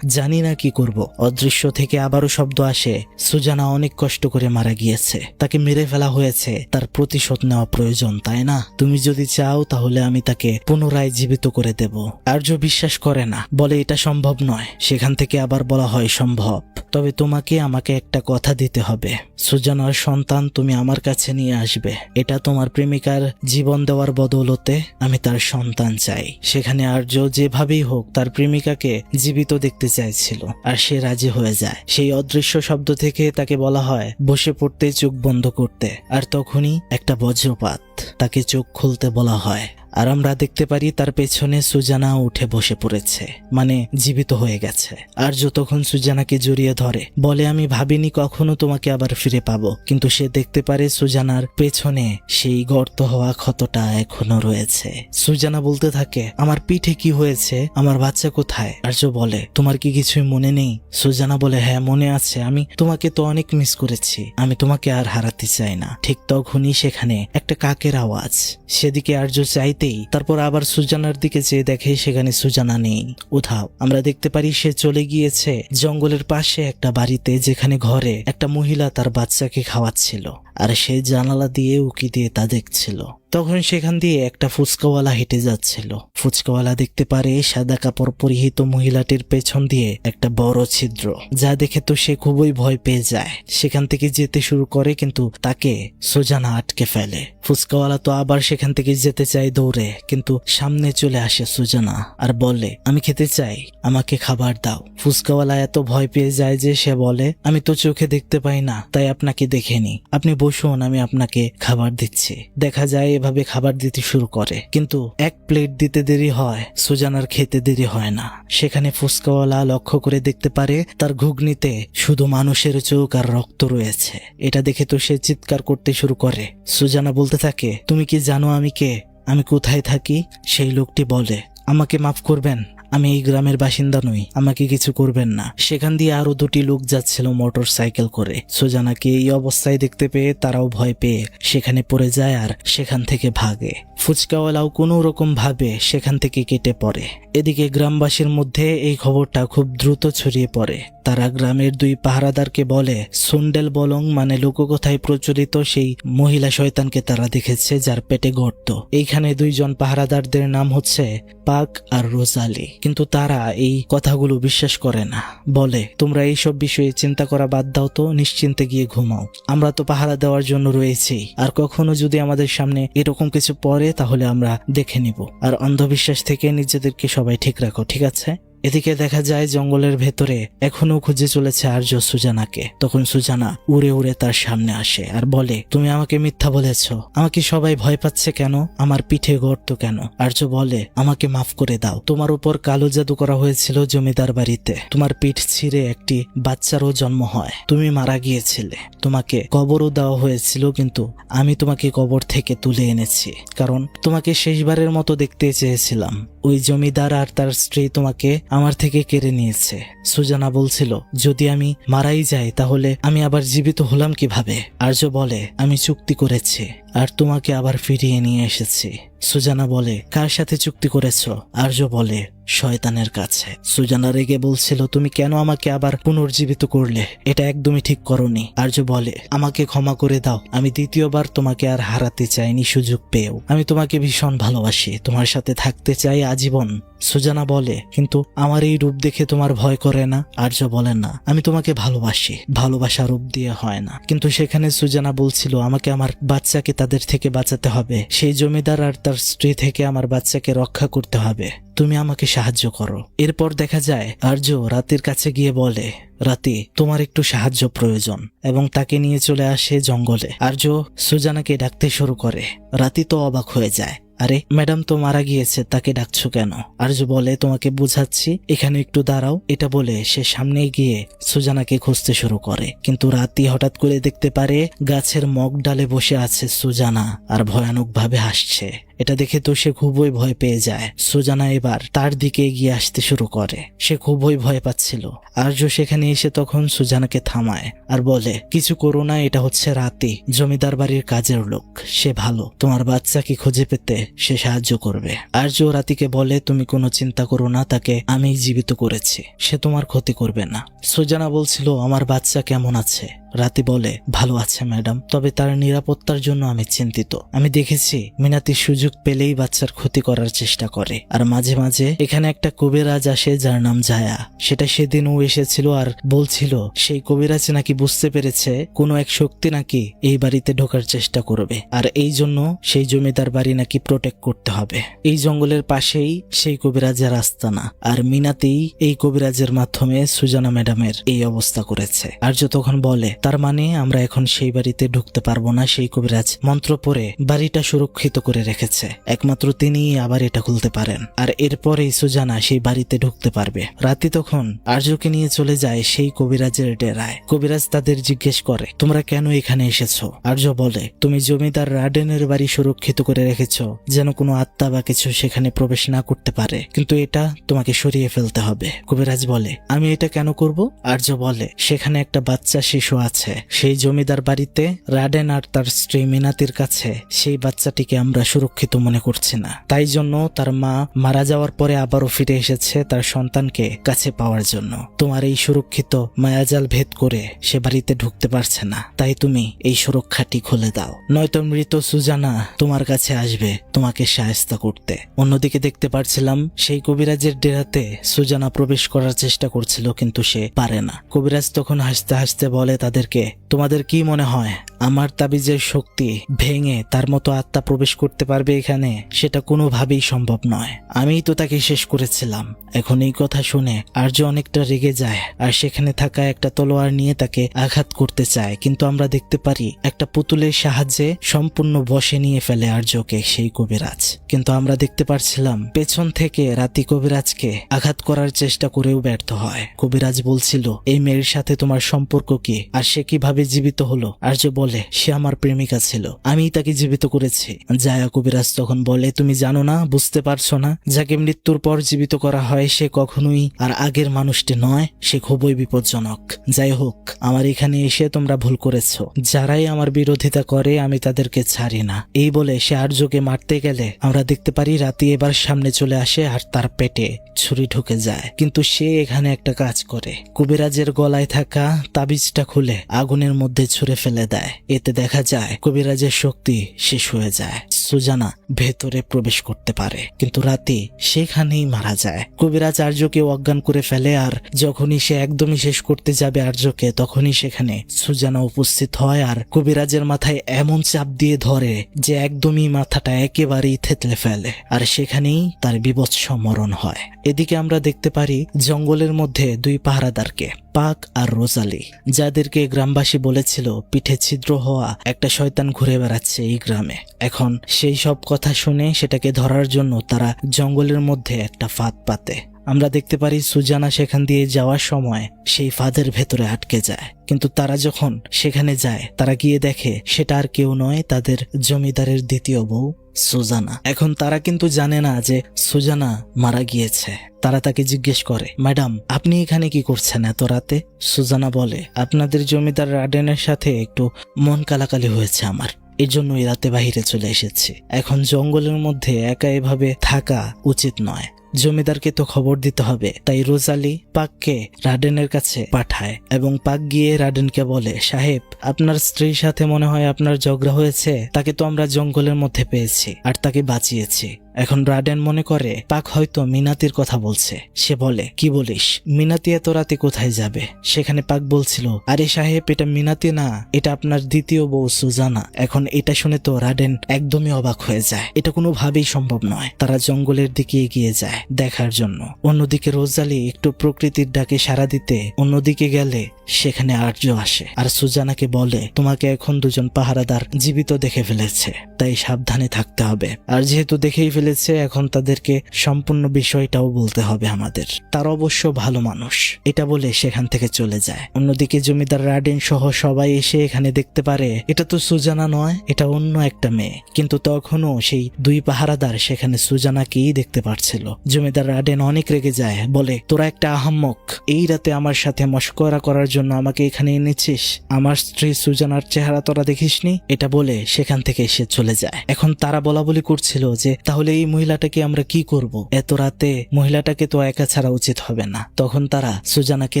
জানি না কি করব। অদৃশ্য থেকে আবারও শব্দ আসে, সুজানা অনেক কষ্ট করে মারা গিয়েছে, তাকে মেরে ফেলা হয়েছে, তার প্রতিশোধ নেওয়া প্রয়োজন, তাই না? তুমি যদি চাও তাহলে আমি তাকে পুনরায় জীবিত করে দেব। আর্য বিশ্বাস করে না, বলে এটা সম্ভব নয়। সেখান থেকে আবার বলা হয় সম্ভব, তবে তোমাকে আমাকে একটা কথা দিতে হবে। সুজানার সন্তান তুমি আমার কাছে নিয়ে আসবে, এটা তোমার প্রেমিকার জীবন দেওয়ার বদৌলতে আমি তার সন্তান চাই। সেখানে আর্য যেভাবেই হোক তার প্রেমিকাকে জীবিত দেখতে চাইছিল, আর সে রাজি হয়ে যায়। সেই অদৃশ্য শব্দ থেকে তাকে বলা হয় বসে পড়তে, চোখ বন্ধ করতে, আর তখনই একটা বজ্রপাত, তাকে চোখ খুলতে বলা হয়। আর আমরা দেখতে পারি তার পেছনে সুজানা উঠে বসে পড়েছে, মানে জীবিত হয়ে গেছে। আর্য তখন সুজানাকে জড়িয়ে ধরে, বলে আমি ভাবিনি কখনো তোমাকে আবার ফিরে পাবো। কিন্তু সে দেখতে পারে সুজানার পেছনে সেই গর্ত হওয়া ক্ষতটা এখনো রয়েছে। সুজানা বলতে থাকে, আমার পিঠে কি হয়েছে, আমার বাচ্চা কোথায়? আর্য বলে, তোমার কি কিছুই মনে নেই? সুজানা বলে, হ্যাঁ মনে আছে, আমি তোমাকে তো অনেক মিস করেছি, আমি তোমাকে আর হারাতে চাই না। ঠিক তখনই সেখানে একটা কাকের আওয়াজ। সেদিকে আর্য চাইতেই তারপর আবার সুজানার দিকে চেয়ে দেখে সেখানে সুজানা নেই, উধাও। আমরা দেখতে পারি সে চলে গিয়েছে জঙ্গলের পাশে একটা বাড়িতে, যেখানে ঘরে একটা মহিলা তার বাচ্চাকে খাওয়াচ্ছিল, আর সে জানালা দিয়ে উকি দিয়ে তা দেখছিল। তখন সেখান দিয়ে একটা ফুচকাওয়ালা হেঁটে যাচ্ছিল। ফুচকাওয়ালা দেখতে পারে সাদা কাপড় পরিহিত মহিলাটির পেছন দিয়ে একটা বড় ছিদ্র, যা দেখে তো সে খুবই ভয় পেয়ে যায়। সেখান থেকে যেতে শুরু করে, কিন্তু তাকে সুজানা আটকে ফেলে। ফুচকাওয়ালা তো আবার সেখান থেকে যেতে চায় দৌড়ে, কিন্তু সামনে চলে আসে সুজানা আর বলে, আমি খেতে চাই, আমাকে খাবার দাও। ফুচকাওয়ালা এত ভয় পেয়ে যায় যে সে বলে, আমি তো চোখে দেখতে পাই না, তাই আপনাকে দেখিনি, আপনি বসুন, আমি আপনাকে খাবার দিচ্ছি। দেখা যায় এভাবে খাবার দিতে শুরু করে, কিন্তু এক প্লেট দিতে দেরি হয়, সুজানার খেতে দেরি হয় না। সেখানে ফুচকাওয়ালা লক্ষ্য করে দেখতে পারে তার ঘুগনিতে শুধু মানুষের চোখ আর রক্ত রয়েছে। এটা দেখে তো সে চিৎকার করতে শুরু করে। সুজানা বলতে থাকে, তুমি কি জানো আমি কে, আমি কোথায় থাকি? সেই লোকটি বলে, আমাকে মাফ করবেন, আমি এই গ্রামের বাসিন্দা নই, আমাকে কিছু করবেন না। সেখান দিয়ে আরো দুটি লোক যাচ্ছিল মোটর সাইকেল করে। সুজানাকে এই অবস্থায় দেখতে পেয়ে তারাও ভয় পেয়ে সেখানে পড়ে যায় আর সেখান থেকে ভাগে। ফুচকাওয়ালাও কোনো রকম ভাবে সেখান থেকে কেটে পড়ে। এদিকে গ্রামবাসীর মধ্যে এই খবরটা খুব দ্রুত ছড়িয়ে পড়ে। তারা গ্রামের দুই পাহারাদারকে বলে, সুন্ডেল বলং মানে লোককথায় প্রচলিত সেই মহিলা শয়তানকে তারা দেখেছে যার পেটে গর্ত। এইখানে দুইজন পাহারাদারদের নাম হচ্ছে পাক আর রোজালি, কিন্তু তারা এই কথাগুলো বিশ্বাস করে না। বলে, তোমরা এইসব বিষয়ে চিন্তা করা বাদ দাও তো, নিশ্চিন্তে গিয়ে ঘুমাও, আমরা তো পাহারা দেওয়ার জন্য রয়েছি, আর কখনো যদি আমাদের সামনে এরকম কিছু পড়ে তাহলে আমরা দেখে নিব। আর অন্ধবিশ্বাস থেকে নিজেদেরকে সবাই ঠিক রাখো, ঠিক আছে? এদিকে দেখা যায় জঙ্গলের ভেতরে এখনো খুঁজে চলেছে আর্য সুজানাকে। তখন সুজানা উড়ে উড়ে তার সামনে আসে আর বলে, তুমি আমাকে মিথ্যা বলেছ, আমাকে সবাই ভয় পাচ্ছে কেন, আমার পিঠে গর্ত কেন? আর্য বলে, আমাকে মাফ করে দাও, তোমার উপর কালো জাদু করা হয়েছিল জমিদার বাড়িতে, তোমার পিঠ ছিঁড়ে একটি বাচ্চারও জন্ম হয়, তুমি মারা গিয়েছিলে, তোমাকে কবরও দেওয়া হয়েছিল, কিন্তু আমি তোমাকে কবর থেকে তুলে এনেছি, কারণ তোমাকে শেষবারের মতো দেখতে চেয়েছিলাম। ওই জমিদার আর তার স্ত্রী তোমাকে আমার থেকে কেড়ে নিয়েছে। সুজানা বলছিল, যদি আমি মারাই যাই তাহলে আমি আবার জীবিত হলাম কিভাবে? আর্য বলে, আমি চুক্তি করেছি আর তোমাকে আবার ফিরিয়ে নিয়ে এসেছি। সুজানা বলে, কার সাথে চুক্তি করেছ? আর্য বলে, শয়তানের কাছে। সুজানা রেগে বলছিল, তুমি কেন আমাকে আবার পুনর্জীবিত করলে? এটা একদমই ঠিক করনি। আর্য বলে, আমাকে ক্ষমা করে দাও, আমি দ্বিতীয়বার তোমাকে আর হারাতে চাইনি সুযোগ পেয়েও। আমি তোমাকে ভীষণ ভালোবাসি, তোমার সাথে থাকতে চাই আজীবন। সুজানা বলে, কিন্তু আমার এই রূপ দেখে তোমার ভয় করে না? আর্য বলে, না, আমি তোমাকে ভালোবাসি, ভালোবাসা রূপ দিয়ে হয় না। কিন্তু সেখানে সুজানা বলছিল, আমাকে আমার বাচ্চাকে তাদের থেকে বাঁচাতে হবে, সেই জমিদার আর তার স্ত্রী থেকে আমার বাচ্চাকে রক্ষা করতে হবে, তুমি আমাকে সাহায্য করো। এরপর দেখা যায় আর্য রাতের কাছে গিয়ে বলে, রাতে তোমার একটু সাহায্য প্রয়োজন, এবং তাকে নিয়ে চলে আসে জঙ্গলে। আর্য সুজানাকে ডাকতে শুরু করে। রাতে তো অবাক হয়ে যায়, আরে ম্যাডাম তো মারা গিয়েছে, তাকে ডাকছো কেন? আর্য বলে, তোমাকে বুঝাচ্ছি, এখানে একটু দাঁড়াও। এটা বলে সে সামনে গিয়ে সুজানাকে খুঁজতে শুরু করে, কিন্তু রাতে হঠাৎ করে দেখতে পারে গাছের মগ ডালে বসে আছে সুজানা আর ভয়ানক ভাবে হাসছে। এটা দেখে তো সে খুবই ভয় পেয়ে যায়। সুজানা এবার তার দিকে এগিয়ে আসতে শুরু করে, সে খুবই ভয় পাচ্ছিল। আর্য সেখানে এসে তখন সুজানাকে থামায় আর বলে, কিছু করো না, এটা হচ্ছে রাতে, জমিদার বাড়ির কাজের লোক, সে ভালো, তোমার বাচ্চাকে খুঁজে পেতে সে সাহায্য করবে। আর্য রাতিকে বলে, তুমি কোনো চিন্তা করো না, তাকে আমি জীবিত করেছি, সে তোমার ক্ষতি করবে না। সুজানা বলছিল, আমার বাচ্চা কেমন আছে? রাতে বলে, ভালো আছে ম্যাডাম, তবে তার নিরাপত্তার জন্য আমি চিন্তিত। আমি দেখেছি মিনাতি সুযোগ পেলেই বাচ্চার ক্ষতি করার চেষ্টা করে, আর মাঝে মাঝে এখানে একটা কবিরাজ আসে যার নাম জায়া। সেটা সেদিনও এসেছিল আর বলছিল সেই কবিরাজ নাকি বুঝতে পেরেছে কোনো এক শক্তি নাকি এই বাড়িতে ঢোকার চেষ্টা করবে, আর এই জন্য সেই জমিদার বাড়ি নাকি প্রোটেক্ট করতে হবে। এই জঙ্গলের পাশেই সেই কবিরাজের আস্তানা, আর মিনাতেই এই কবিরাজের মাধ্যমে সুজানা ম্যাডামের এই অবস্থা করেছে। আর্য তখন বলে, তার মানে আমরা এখন সেই বাড়িতে ঢুকতে পারবো না। সেই কবিরাজ মন্ত্র পড়ে বাড়িটা সুরক্ষিত করে রেখেছে, একমাত্র তিনিই আবার এটা খুলতে পারেন। আর এরপরেই সুজানা সেই বাড়িতে ঢুকতে পারবে। রাতে তখন আর্যকে নিয়ে চলে যায় সেই কবিরাজের ডেরায়। কবিরাজ তাদের জিজ্ঞেস করে, তোমরা কেন এখানে এসেছো? আর্য বলে, তুমি জমিদার রাডেনের বাড়ি সুরক্ষিত করে রেখেছো যেন কোনো আত্মা বা কিছু সেখানে প্রবেশ না করতে পারে, কিন্তু এটা তোমাকে সরিয়ে ফেলতে হবে। কবিরাজ বলে, আমি এটা কেন করব? আর্য বলে, সেখানে একটা বাচ্চা শিশু আছে। সেই জমিদার বাড়িতে রাডেন আর তার স্ত্রী মিনাতির কাছে সেই বাচ্চাটিকে আমরা সুরক্ষিত মনে করছি না, তাই জন্য তার মা মারা যাওয়ার পরে আবারও ফিরে এসেছে তার সন্তানকে কাছে পাওয়ার জন্য। তোমার এই সুরক্ষিত মায়াজাল ভেদ করে সে বাড়িতে ঢুকতে পারছে না, তাই তুমি এই সুরক্ষাটি খুলে দাও, নয়তো মৃত সুজানা তোমার কাছে আসবে তোমাকে শায়েস্তা করতে। অন্যদিকে দেখতে পারছিলাম সেই কবিরাজের ডেরাতে সুজানা প্রবেশ করার চেষ্টা করছিল, কিন্তু সে পারে না। কবিরাজ তখন হাসতে হাসতে বলে তাদেরকে, তোমাদের কি মনে হয় আমার তাবিজের শক্তি ভেঙে তার মতো আত্মা প্রবেশ করতে পারবে এখানে? সেটা কোনোভাবেই সম্ভব নয়। আমিই তো তাকে শেষ করেছিলাম। এখন এই কথা শুনে আর্য অনেকটা রেগে যায় আর সেখানে থাকা একটা তলোয়ার নিয়ে তাকে আঘাত করতে চায়, কিন্তু আমরা দেখতে পারি একটা পুতুলের সাহায্যে সম্পূর্ণ বশে নিয়ে ফেলে আর্যকে সেই কবিরাজ। কিন্তু আমরা দেখতে পারছিলাম পেছন থেকে রাতি কবিরাজকে আঘাত করার চেষ্টা করেও ব্যর্থ হয়। কবিরাজ বলছিল, এই মেয়ের সাথে তোমার সম্পর্ক কি আর সে কিভাবে জীবিত হলো? আর্য বলে, সে আমার প্রেমিকা ছিল, আমি তাকে জীবিত করেছি। জায়া কবিরাজ তখন বলে, তুমি জানো না, বুঝতে পারছো না, যাকে মৃত্যুর পর জীবিত করা হয় সে কখনোই আর আগের মানুষটি নয়, সে খুবই বিপজ্জনক। যাই হোক, আমার এখানে এসে তোমরা ভুল করেছো। যারাই আমার বিরোধিতা করে আমি তাদেরকে ছাড়ি না। এই বলে সে আর্যকে মারতে গেলে আমরা দেখতে পারি রাতি এবার সামনে চলে আসে আর তার পেটে ছুরি ঢুকে যায়। কিন্তু সে এখানে একটা কাজ করে, কবিরাজের গলায় থাকা তাবিজটা খুলে আগুনের মধ্যে ছুঁড়ে ফেলে দেয়। এতে দেখা যায় কবিরাজের শক্তি শেষ হয়ে যায়। সুজানা ভেতরে প্রবেশ করতে পারে, কিন্তু রাতে সেখানেই মারা যায়। কবিরাজ আর্যকে অজ্ঞান করে ফেলে, আর যখনই সে একদমই শেষ করতে যাবে আর্যকে, তখনই সেখানে সুজানা উপস্থিত হয় আর কবিরাজের মাথায় এমন চাপ দিয়ে ধরে যে একদমই মাথাটা একেবারেই থেতলে ফেলে, আর সেখানেই তার বিভৎস মরণ হয়। এদিকে আমরা দেখতে পারি জঙ্গলের মধ্যে দুই পাহারাদারকে, পাক আর রোজালি, যাদেরকে গ্রামবাসী বলেছিল পিঠে ছিদ্র হওয়া একটা শয়তান ঘুরে বেড়াচ্ছে এই গ্রামে। এখন সেই সব কথা শুনে সেটাকে ধরার জন্য তারা জঙ্গলের মধ্যে একটা ফাঁদ পাতে। আমরা দেখতে পারি সুজানা সেখান দিয়ে যাওয়ার সময় সেই ফাঁদের ভেতরে আটকে যায়, কিন্তু তারা যখন সেখানে যায় তারা গিয়ে দেখে সেটা আর কেউ নয়, তাদের জমিদারের দ্বিতীয় বউ সুজানা। এখন তারা কিন্তু জানে না যে সুজানা মারা গিয়েছে। তারা তাকে জিজ্ঞেস করে, ম্যাডাম আপনি এখানে কি করছেন এত রাতে? সুজানা বলে, আপনাদের জমিদার রাডেনের সাথে একটু মন কালাকালি হয়েছে আমার, এর জন্য এই রাতে বাহিরে চলে এসেছি। এখন জঙ্গলের মধ্যে একা এভাবে থাকা উচিত নয়, জমিদারকে তো খবর দিতে হবে। তাই রোজালি পাককে রাডেনের কাছে পাঠায় এবং পাক গিয়ে রাডেনকে বলে, সাহেব আপনার স্ত্রীর সাথে মনে হয় আপনার ঝগড়া হয়েছে, তাকে তো আমরা জঙ্গলের মধ্যে পেয়েছি আর তাকে বাঁচিয়েছি। এখন রাডেন মনে করে পাক হয়তো মিনাতির কথা বলছে। সে বলে, কি বলিস, মিনাতি এত রাতে কোথায় যাবে? সেখানে পাক বলছিল, আরে সাহেব এটা মিনাতি না, এটা আপনার দ্বিতীয় বউ সুজানা। এখন এটা শুনে তো রাডেন একদমই অবাক হয়ে যায়, এটা কোনোভাবেই সম্ভব নয়। তারা জঙ্গলের দিকে এগিয়ে যায় দেখার জন্য। অন্যদিকে রোজালি একটু প্রকৃতির ডাকে সাড়া দিতে অন্যদিকে গেলে সেখানে আর্য আসে আর সুজানাকে বলে, তোমাকে এখন দুজন পাহারাদার জীবিত দেখে ফেলেছে, তাই সাবধানে থাকতে হবে। আর যেহেতু দেখেই ফেলেছে এখন তাদেরকে সম্পূর্ণ বিষয়টাও বলতে হবে আমাদের। তার অবশ্য ভালো মানুষ, এটা বলে সেখান থেকে চলে যায়। অন্যদিকে জমিদার রাডেন সহ সবাই এসে এখানে দেখতে পারে এটা তো সুজানা নয়, এটা অন্য একটা মেয়ে। কিন্তু তখনও সেই দুই পাহারাদার সেখানে সুজানাকেই দেখতে পারছিল। জমিদার রাডেন অনেক রেগে যায়, বলে, তোরা একটা আহাম্মক, এই রাতে আমার সাথে মশকরা করার জন্য আমাকে এখানে এনেছিস? আমার স্ত্রী সুজানার চেহারা তোরা দেখিসনি? এটা বলে সেখান থেকে সে চলে যায়। এখন তারা বলা বলি করছিল যে তাহলে এই মহিলাটাকে আমরা কি করব? এত রাতে মহিলাটাকে তো একা ছাড়া উচিত হবে না। তখন তারা সুজানাকে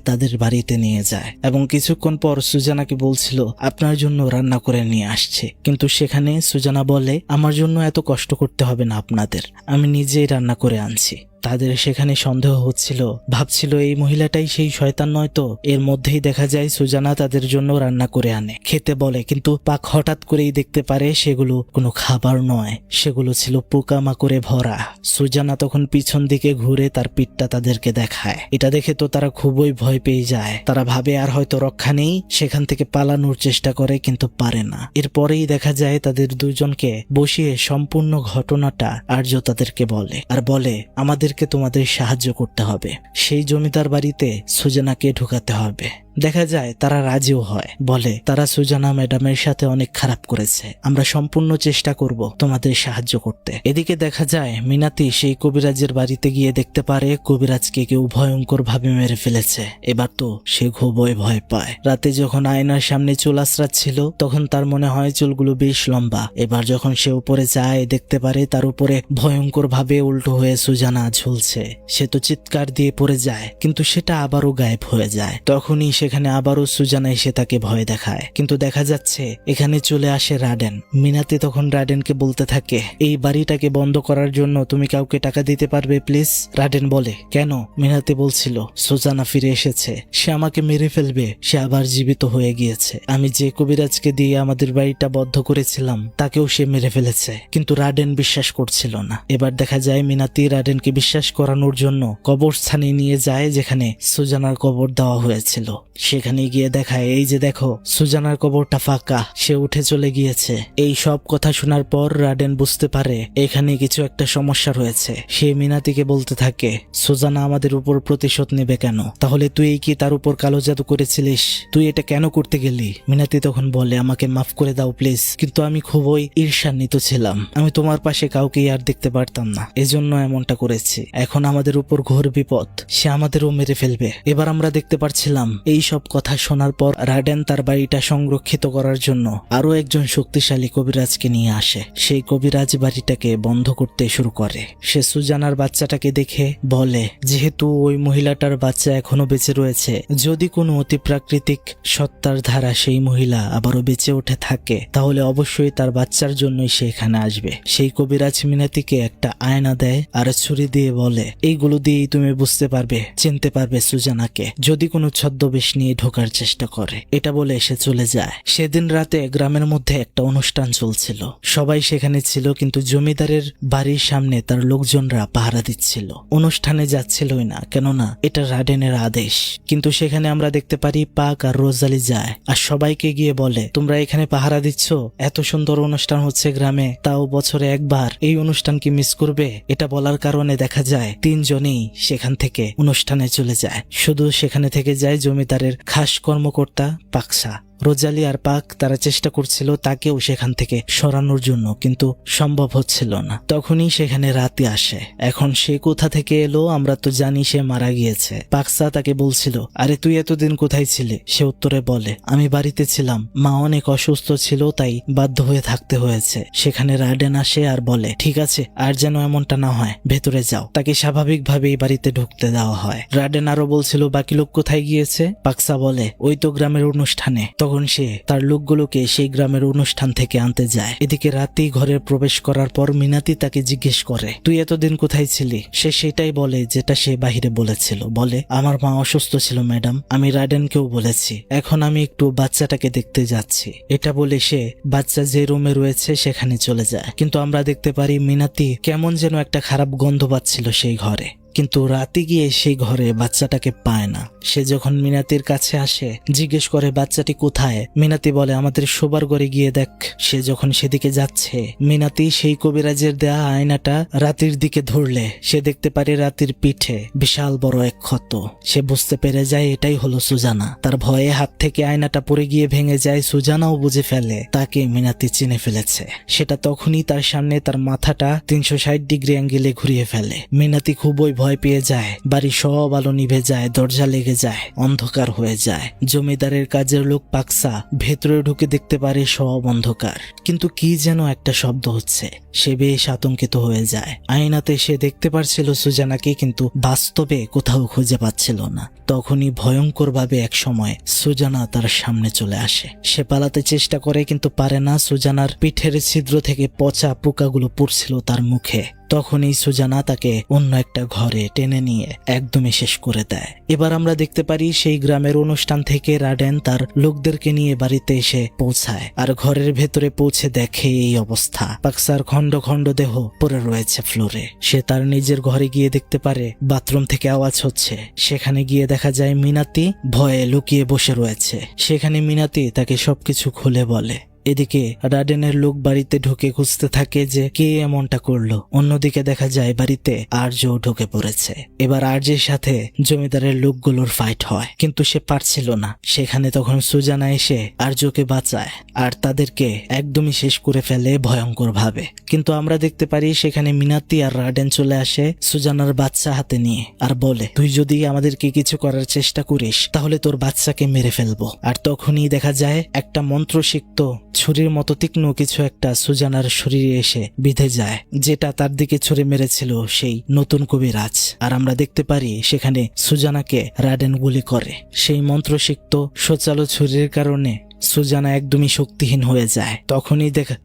তাদের বাড়িতে নিয়ে যায় এবং কিছুক্ষণ পর সুজানাকে বলছিল, আপনার জন্য রান্না করে নিয়ে আসছে। কিন্তু সেখানে সুজানা বলে, আমার জন্য এত কষ্ট করতে হবে না আপনাদের, আমি নিজেই রান্না করে আনছি। তাদের সেখানে সন্দেহ হচ্ছিল, ভাবছিল এই মহিলাটাই সেই শয়তান নয় তো। এর মধ্যেই দেখা যায় সুজানা তাদের জন্য রান্না করে আনে, খেতে বলে, কিন্তু পাক হঠাৎ করেই দেখতে পারে সেগুলো কোনো খাবার নয়, সেগুলো ছিল পোকামাকড়ে ভরা। সুজানা তখন পিছন দিকে ঘুরে তার পিঠটা তাদেরকে দেখায়। এটা দেখে তো তারা খুবই ভয় পেয়ে যায়। তারা ভাবে আর হয়তো রক্ষা নেই, সেখান থেকে পালানোর চেষ্টা করে কিন্তু পারে না। এরপরেই দেখা যায় তাদের দুজনকে বসিয়ে সম্পূর্ণ ঘটনাটা আর্য তাদেরকে বলে, আর বলে আমাদেরকে তোমাদের সাহায্য করতে হবে, সেই জমিদার বাড়িতে সুজানাকে ঢুকাতে হবে। দেখা যায় তারা রাজিও হয়, বলে তারা সুজানা ম্যাডামের সাথে অনেক খারাপ করেছে, আমরা সম্পূর্ণ চেষ্টা করব তোমাদের সাহায্য করতে। এদিকে দেখা যায় মিনাতি সেই কবিরাজের বাড়িতে গিয়ে দেখতে পারে কবিরাজকে কেউ ভয়ঙ্কর ভাবে মেরে ফেলেছে। এবার তো সে খুবই ভয় পায়। রাতে যখন আয়নার সামনে চুল আঁচড়াচ্ছিল তখন তার মনে হয় চুলগুলো বেশ লম্বা। এবার যখন সে উপরে যায় দেখতে পারে তার উপরে ভয়ঙ্কর ভাবে উল্টো হয়ে সুজানা ঝুলছে। সে তো চিৎকার দিয়ে পড়ে যায়, কিন্তু সেটা আবারও গায়েব হয়ে যায়। তখনই সেখানে আবারও সুজানা এসে তাকে ভয় দেখায়, কিন্তু দেখা যাচ্ছে এখানে চলে আসে রাডেন। মিনাতি তখন রাডেনকে বলতে থাকে এই বাড়িটাকে বন্ধ করার জন্য তুমি কাউকে টাকা দিতে পারবে প্লিজ? রাডেন বলে কেন? মিনাতি বলছিল সুজানা ফিরে এসেছে, সে আমাকে মেরে ফেলবে, সে আবার জীবিত হয়ে গিয়েছে। আমি যে কবিরাজকে দিয়ে আমাদের বাড়িটা বদ্ধ করেছিলাম তাকেও সে মেরে ফেলেছে। কিন্তু রাডেন বিশ্বাস করছিল না। এবার দেখা যায় মিনাতি রাডেনকে বিশ্বাস করানোর জন্য কবরস্থানে নিয়ে যায় যেখানে সুজানার কবর দেওয়া হয়েছিল। সেখানে গিয়ে দেখায় এই যে দেখো সুজানার কবরটা ফাঁকা, সে উঠে চলে গিয়েছে। এই সব কথা শোনার পর রাডেন বুঝতে পারে এখানে কিছু একটা সমস্যা রয়েছে। সে মিনাতিকে বলতে থাকে সুজানা আমাদের উপর প্রতিশোধ নেবে কেন? তাহলে তুই কি তার উপর কালো জাদু করেছিলিস? তুই এটা কেন করতে গেলি? মিনাতি তখন বলে আমাকে মাফ করে দাও প্লিজ, কিন্তু আমি খুবই ঈর্ষান্বিত ছিলাম। আমি তোমার পাশে কাউকে আর দেখতে পারতাম না, এজন্য এমনটা করেছি। এখন আমাদের উপর ঘোর বিপদ, সে আমাদেরও মেরে ফেলবে। এবার আমরা দেখতে পারছিলাম। এই সব কথা শোনার পর রাডেন তার বাড়িটা সংরক্ষিত করার জন্য আরো একজন শক্তিশালী কবিরাজকে নিয়ে আসে। সেই কবিরাজ বাড়িটাকে বন্ধ করতে শুরু করে। সে সুজানার বাচ্চাটাকে দেখে বলে যেহেতু ওই মহিলাটার বাচ্চা এখনো বেঁচে রয়েছে, যদি কোনো অতিপ্রাকৃতিক সত্তার ধারা সেই মহিলা আবারও বেঁচে উঠে থাকে তাহলে অবশ্যই তার বাচ্চার জন্যই সে এখানে আসবে। সেই কবিরাজ মিনাতিকে একটা আয়না দেয় আর ছুরি দিয়ে বলে এইগুলো দিয়েই তুমি বুঝতে পারবে, চিনতে পারবে সুজানাকে যদি কোনো ছদ্মবেশ নিয়ে ঢোকার চেষ্টা করে। এটা বলে সে চলে যায়। সেদিন রাতে গ্রামের মধ্যে একটা অনুষ্ঠান চলছিল, সবাই সেখানে ছিল, কিন্তু জমিদারের বাড়ির সামনে তার লোকজনরা পাহারা দিচ্ছিল। অনুষ্ঠানে যাচ্ছিলই না, কেননা এটা রাডেনের আদেশ। কিন্তু সেখানে আমরা দেখতে পারি পাক আর রোজালি যায় আর সবাইকে গিয়ে বলে তোমরা এখানে পাহারা দিচ্ছ, এত সুন্দর অনুষ্ঠান হচ্ছে গ্রামে, তাও বছরে একবার, এই অনুষ্ঠান কি মিস করবে? এটা বলার কারণে দেখা যায় তিনজনেই সেখান থেকে অনুষ্ঠানে চলে যায়। শুধু সেখানে থেকে যায় জমিদারের খাস কর্মকর্তা পাকসা। রোজালি আর পাক তারা চেষ্টা করছিল তাকেও সেখান থেকে সরানোর জন্য, কিন্তু সম্ভব হচ্ছিল না। তখনই সেখানে রাতে আসে। এখন সে কোথা থেকে এলো আমরা তো জানি সে মারা গিয়েছে। পাকসা তাকে বলছিল আরে তুই এতদিন কোথায় ছিলে? সে উত্তরে বলে আমি বাড়িতে ছিলাম, মা অনেক অসুস্থ ছিল তাই বাধ্য হয়ে থাকতে হয়েছে। সেখানে রাডেন আসে আর বলে ঠিক আছে, আর যেন এমনটা না হয়, ভেতরে যাও। তাকে স্বাভাবিকভাবে এই বাড়িতে ঢুকতে দেওয়া হয়। রাডেন আরো বলছিল বাকি লোক কোথায় গিয়েছে? পাকসা বলে ওই তো গ্রামের অনুষ্ঠানে। তখন সে তার লোকগুলোকে সেই গ্রামের অনুষ্ঠান থেকে আনতে যায়। এদিকে রাতেই ঘরে প্রবেশ করার পর মিনাতি তাকে জিজ্ঞেস করে তুই এতদিন কোথায় ছিলি? সে সেটাই বলে যেটা সে বাহিরে বলেছিল। বলে আমার মা অসুস্থ ছিল ম্যাডাম, আমি রাডেনকেও বলেছি, এখন আমি একটু বাচ্চাটাকে দেখতে যাচ্ছি। এটা বলে সে বাচ্চা যে রুমে রয়েছে সেখানে চলে যায়। কিন্তু আমরা দেখতে পারি মিনাতি কেমন যেন একটা খারাপ গন্ধ পাচ্ছিল সেই ঘরে, কিন্তু রাতে গিয়ে সেই ঘরে বাচ্চাটাকে পায় না। সে যখন মিনাতির কাছে আসে জিজ্ঞেস করে বাচ্চাটি কোথায়? মিনাতি বলে আমাদের শোবার ঘরে গিয়ে দেখ। সে যখন সেদিকে যাচ্ছে মিনাতি সেই কবিরাজের দেয়া আয়নাটা রাতির দিকে ধরলে সে দেখতে পারে রাতির পিঠে বিশাল বড় এক ক্ষত। সে বুঝতে পেরে যায় এটাই হলো সুজানা। তার ভয়ে হাত থেকে আয়নাটা পড়ে গিয়ে ভেঙে যায়। সুজানাও বুঝে ফেলে তাকে মিনাতি চিনে ফেলেছে। সেটা তখনই তার সামনে তার মাথাটা 360 ডিগ্রি অ্যাঙ্গেলে ঘুরিয়ে ফেলে। মিনাতি খুবই ভয় পেয়ে যায়। বাড়ি সব আলো নিভে যায়, দরজা লেগে যায়, অন্ধকার হয়ে যায়। জমিদারের কাজের লোক পাকসা ভেতরে ঢুকে দেখতে পারে সব অন্ধকার, কিন্তু কি যেন একটা শব্দ হচ্ছে। সে বেশ আতঙ্কিত হয়ে যায়। আয়নাতে সে দেখতে পারছিল সুজানাকে, কিন্তু বাস্তবে কোথাও খুঁজে পাচ্ছিল না। তখনই ভয়ঙ্কর ভাবে এক সময় সুজানা তার সামনে চলে আসে। সে পালাতে চেষ্টা করে কিন্তু পারে না। সুজানার পিঠের ছিদ্র থেকে পচা পোকাগুলো পড়ছিল তার মুখে। তখনই সুজানা তাকে অন্য একটা ঘরে টেনে নিয়ে একদমই শেষ করে দেয়। এবার আমরা দেখতে পারি সেই গ্রামের অনুষ্ঠান থেকে রাডেন তার লোকদেরকে নিয়ে বাড়িতে এসে পৌঁছায়, আর ঘরের ভেতরে পৌঁছে দেখে এই অবস্থা। পাকসার খন্ড খন্ড দেহ পড়ে রয়েছে ফ্লোরে। সে তার নিজের ঘরে গিয়ে দেখতে পারে বাথরুম থেকে আওয়াজ হচ্ছে। সেখানে গিয়ে দেখা যায় মিনাতি ভয়ে লুকিয়ে বসে রয়েছে। সেখানে মিনাতি তাকে সবকিছু খুলে বলে। এদিকে রাডেনের লোক বাড়িতে ঢুকে খুঁজতে থাকে যে কে এমনটা করলো। অন্যদিকে দেখা যায় বাড়িতে আর্য ঢুকে পড়েছে। এবার আর্যের সাথে জমিদারের লোকগুলোর ফাইট হয়, কিন্তু সে পারছিল না। সেখানে তখন সুজানা এসে আর্যকে বাঁচায় আর তাদেরকে একদমই শেষ করে ফেলে ভয়ঙ্কর ভাবে। কিন্তু আমরা দেখতে পারি সেখানে মিনাতি আর রাডেন চলে আসে সুজানার বাচ্চা হাতে নিয়ে আর বলে, তুই যদি আমাদেরকে কিছু করার চেষ্টা করিস তাহলে তোর বাচ্চাকে মেরে ফেলবো। আর তখনই দেখা যায় একটা মন্ত্রসিক্ত ছুরির মতো তীক্ষ্ণ কিছু একটা সুজানার শরীরে এসে বিঁধে যায়, যেটা তার দিকে ছুরি মেরেছিল সেই নতুন কবিরাজ। আর আমরা দেখতে পারি সেখানে সুজানাকে রাডেন গুলি করে। সেই মন্ত্রসিক্ত সচালো ছুরির কারণে সুজানা একদমই শক্তিহীন হয়ে যায়।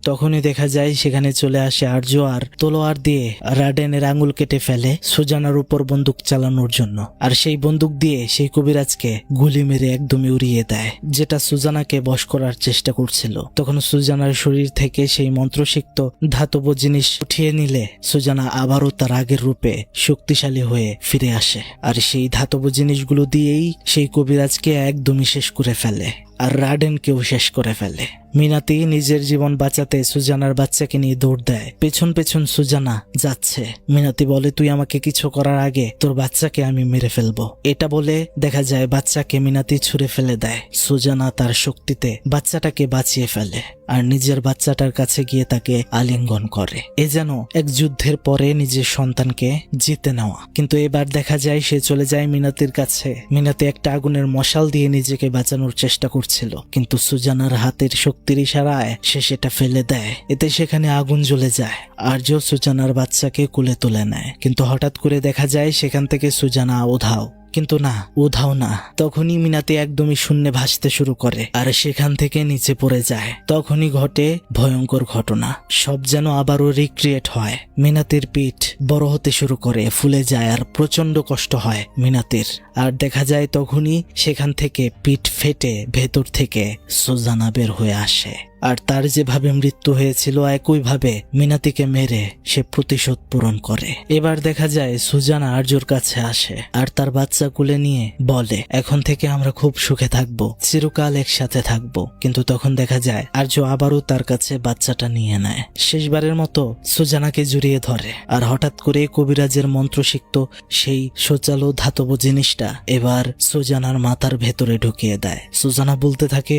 তখনই দেখা যায় সেখানে চলে আসে আর্য আর তলোয়ার দিয়ে রাডেনের আঙুল কেটে ফেলে সুজানার উপর বন্দুক চালানোর জন্য। আর সেই বন্দুক দিয়ে সেই কবিরাজকে গুলি মেরে একদমই উড়িয়ে দেয়, যেটা সুজানাকে বশ করার চেষ্টা করছিল। তখন সুজানার শরীর থেকে সেই মন্ত্রসিক্ত ধাতব জিনিস উঠিয়ে নিলে সুজানা আবারও তার আগের রূপে শক্তিশালী হয়ে ফিরে আসে। আর সেই ধাতব জিনিসগুলো দিয়েই সেই কবিরাজকে একদমই শেষ করে ফেলে আর রাডেনকেও শেষ করে ফেলে। মিনাতি নিজের জীবন বাঁচাতে সুজানার বাচ্চাকে নিয়ে দৌড় দেয়। পেছন পেছন সুজানা যাচ্ছে। মিনাতি বলে, তুই আমাকে কিছু করার আগে তোর বাচ্চাকে আমি মেরে ফেলবো। এটা বলে দেখা যায় বাচ্চাকে মিনাতি ছুঁড়ে ফেলে দেয়। সুজানা তার শক্তিতে বাচ্চাটাকে বাঁচিয়ে ফেলে আর নিজের বাচ্চাটার কাছে গিয়ে তাকে আলিঙ্গন করে। এ যেন এক যুদ্ধের পরে নিজের সন্তানকে জিতে নেওয়া। কিন্তু এবার দেখা যায় সে চলে যায় মিনাতির কাছে। মিনাতি একটা আগুনের মশাল দিয়ে নিজেকে বাঁচানোর চেষ্টা করছিল, কিন্তু সুজানার হাতের শক্তির ইশারায় সে সেটা ফেলে দেয়। এতে সেখানে আগুন জ্বলে যায়। আর্য সুজানার বাচ্চাকে কোলে তুলে নেয়, কিন্তু হঠাৎ করে দেখা যায় সেখান থেকে সুজানা উধাও। কিন্তু না, উধাও না। তখনই মিনাতি একদমই শূন্যে ভাসতে শুরু করে আর সেখান থেকে নিচে পড়ে যায়। তখনই ঘটে ভয়ঙ্কর ঘটনা। সব যেন আবারও রিক্রিয়েট হয়। মিনাতির পিঠ বড় হতে শুরু করে, ফুলে যায় আর প্রচন্ড কষ্ট হয় মিনাতির। আর দেখা যায় তখনই সেখান থেকে পিঠ ফেটে ভেতর থেকে সুজানা বের হয়ে আসে। আর তার যেভাবে মৃত্যু হয়েছিল একইভাবে মিনাতিকে মেরে সে প্রতিশোধ পূরণ করে। এবার দেখা যায় সুজানা আর্যর কাছে আসে আর তার বাচ্চা কোলে নিয়ে বলে, এখন থেকে আমরা খুব সুখে থাকবো, চিরকাল একসাথে থাকবো। কিন্তু তখন দেখা যায় আর্য আবারও তার কাছে বাচ্চাটা নিয়ে নেয়। শেষবারের মতো সুজানাকে জড়িয়ে ধরে আর হঠাৎ করে কবিরাজের মন্ত্রসিক্ত সেই সোচালো ধাতব জিনিসটা এবার সুজানার মাথার ভেতরে ঢুকিয়ে দেয়। সুজানা বলতে থাকে,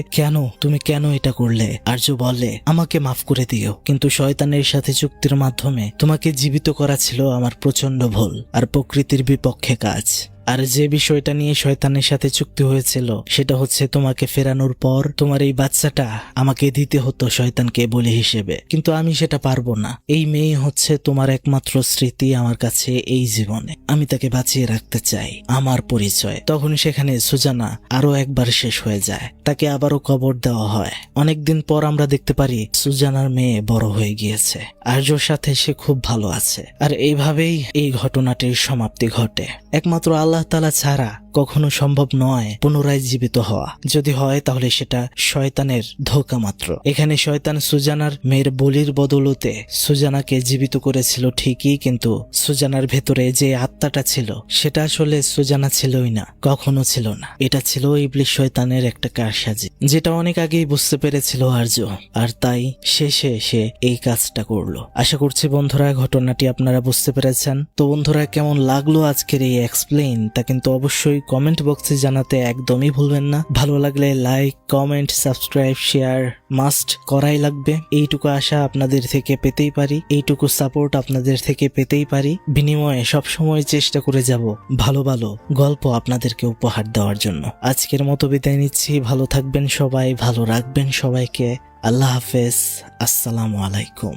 তুমি কেন এটা করলে? আর্য বলে, আমাকে মাফ করে দিও, কিন্তু শয়তানের সাথে চুক্তির মাধ্যমে তোমাকে জীবিত করা ছিল আমার প্রচন্ড ভুল আর প্রকৃতির বিপক্ষে কাজ। আর যে বিষয়টা নিয়ে শয়তানের সাথে চুক্তি হয়েছিল সেটা হচ্ছে তোমাকে ফেরানোর পর তোমার এই বাচ্চাটা আমাকে দিতে হতো শয়তানকে বলি হিসেবে, কিন্তু আমি সেটা পারবো না। এই মেয়ে হচ্ছে তোমার একমাত্র স্মৃতি আমার কাছে এই জীবনে, আমি তাকে বাঁচিয়ে রাখতে চাই, আমার পরিচয়। তখন সেখানে সুজানা আরো একবার শেষ হয়ে যায়। তাকে আবারও কবর দেওয়া হয়। অনেকদিন পর আমরা দেখতে পারি সুজানার মেয়ে বড় হয়ে গিয়েছে। আর্যর সাথে সে খুব ভালো আছে। আর এইভাবেই এই ঘটনাটির সমাপ্তি ঘটে। একমাত্র আল্লাহ তাআলা ছাড়া কখনো সম্ভব নয় পুনরায় জীবিত হওয়া। যদি হয় তাহলে সেটা শয়তানের ধোঁকা মাত্র। এখানে শয়তান সুজানার মেয়ের বলির বদলতে সুজানাকে জীবিত করেছিল ঠিকই, কিন্তু সুজানার ভেতরে যে আত্মাটা ছিল সেটা আসলে সুজানা ছিলই না, কখনো ছিল না। এটা ছিল ইবলিশ শয়তানের একটা কারসাজি, যেটা অনেক আগেই বুঝতে পেরেছিল আর্য, আর তাই শেষে সে এই কাজটা করলো। আশা করছি বন্ধুরা ঘটনাটি আপনারা বুঝতে পেরেছেন। তো বন্ধুরা, কেমন লাগলো আজকের এই এক্সপ্লেইন তা কিন্তু অবশ্যই কমেন্ট বক্সে জানাতে একদমই ভুলবেন না। ভালো লাগলে like, comment, subscribe, share must করাই লাগবে। এইটুকু আশা আপনাদের থেকে পেতেই পারি, এইটুকু সাপোর্ট আপনাদের থেকে পেতেই পারি। বিনিময়ে সবসময় চেষ্টা করে যাব ভালো ভালো গল্প আপনাদেরকে উপহার দেওয়ার জন্য। আজকের মতো বিদায় নিচ্ছি। ভালো থাকবেন সবাই, ভালো রাখবেন সবাইকে। আল্লাহ হাফেজ, আসসালামু আলাইকুম।